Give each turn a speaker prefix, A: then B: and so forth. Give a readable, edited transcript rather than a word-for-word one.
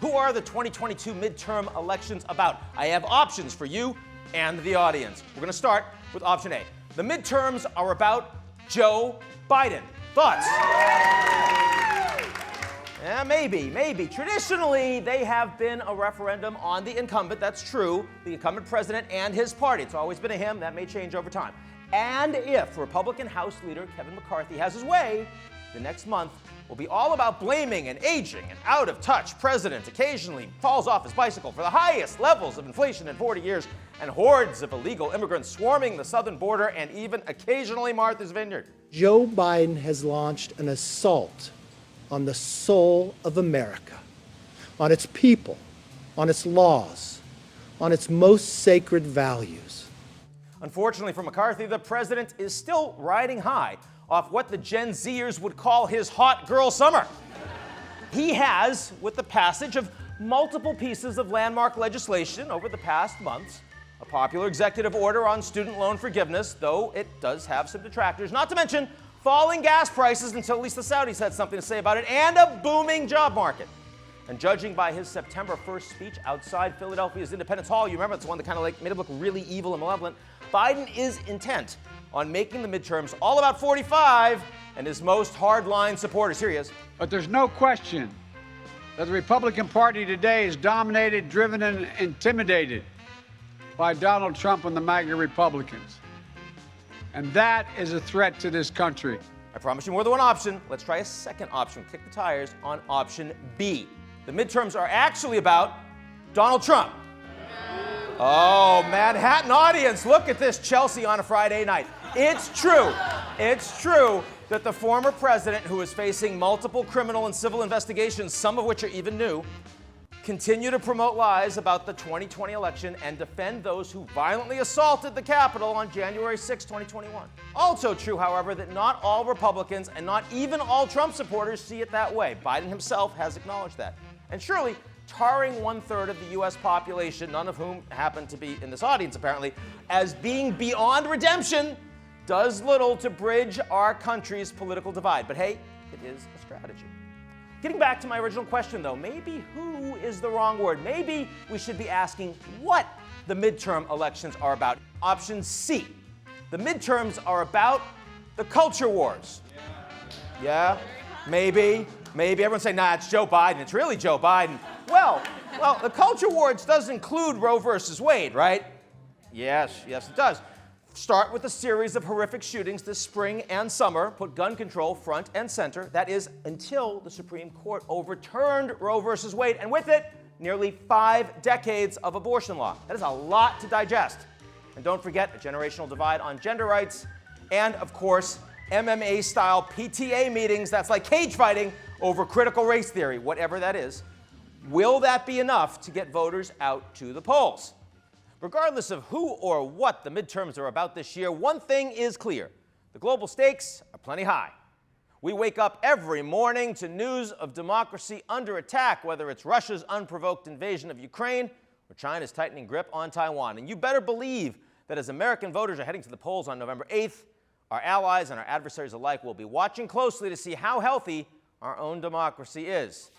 A: Who are the 2022 midterm elections about? I have options for you and the audience. We're going to start with option A. The midterms are about Joe Biden. Thoughts? Yeah, maybe. Traditionally, they have been a referendum on the incumbent. That's true. The incumbent president and his party. It's always been a him. That may change over time. And if Republican House Leader Kevin McCarthy has his way, the next month will be all about blaming an aging and out-of-touch president occasionally falls off his bicycle for the highest levels of inflation in 40 years and hordes of illegal immigrants swarming the southern border and even occasionally Martha's Vineyard.
B: Joe Biden has launched an assault on the soul of America, on its people, on its laws, on its most sacred values.
A: Unfortunately for McCarthy, the president is still riding high off what the Gen Zers would call his hot girl summer. He has, with the passage of multiple pieces of landmark legislation over the past months, a popular executive order on student loan forgiveness, though it does have some detractors, not to mention falling gas prices until at least the Saudis had something to say about it, and a booming job market. And judging by his September 1st speech outside Philadelphia's Independence Hall, you remember it's the one that kind of made him look really evil and malevolent, Biden is intent on making the midterms all about 45 and his most hardline supporters. Here he is.
C: But there's no question that the Republican Party today is dominated, driven, and intimidated by Donald Trump and the MAGA Republicans. And that is a threat to this country.
A: I promise you more than one option. Let's try a second option. Kick the tires on option B. The midterms are actually about Donald Trump. Oh, Manhattan audience, look at this Chelsea on a Friday night. It's true that the former president, who is facing multiple criminal and civil investigations, some of which are even new, continue to promote lies about the 2020 election and defend those who violently assaulted the Capitol on January 6, 2021. Also true, however, that not all Republicans and not even all Trump supporters see it that way. Biden himself has acknowledged that. And surely, tarring 1/3 of the U.S. population, none of whom happen to be in this audience apparently, as being beyond redemption does little to bridge our country's political divide. But hey, it is a strategy. Getting back to my original question, though, maybe who is the wrong word? Maybe we should be asking what the midterm elections are about. Option C. The midterms are about the culture wars. Yeah? Maybe. Everyone's saying, nah, it's Joe Biden. It's really Joe Biden. Well, the culture wars does include Roe versus Wade, right? Yes, it does. Start with a series of horrific shootings this spring and summer, put gun control front and center. That is, until the Supreme Court overturned Roe versus Wade, and with it, nearly 5 decades of abortion law. That is a lot to digest. And don't forget a generational divide on gender rights, and of course, MMA-style PTA meetings, that's like cage fighting over critical race theory, whatever that is. Will that be enough to get voters out to the polls? Regardless of who or what the midterms are about this year, one thing is clear. The global stakes are plenty high. We wake up every morning to news of democracy under attack, whether it's Russia's unprovoked invasion of Ukraine or China's tightening grip on Taiwan. And you better believe that as American voters are heading to the polls on November 8th, our allies and our adversaries alike will be watching closely to see how healthy our own democracy is.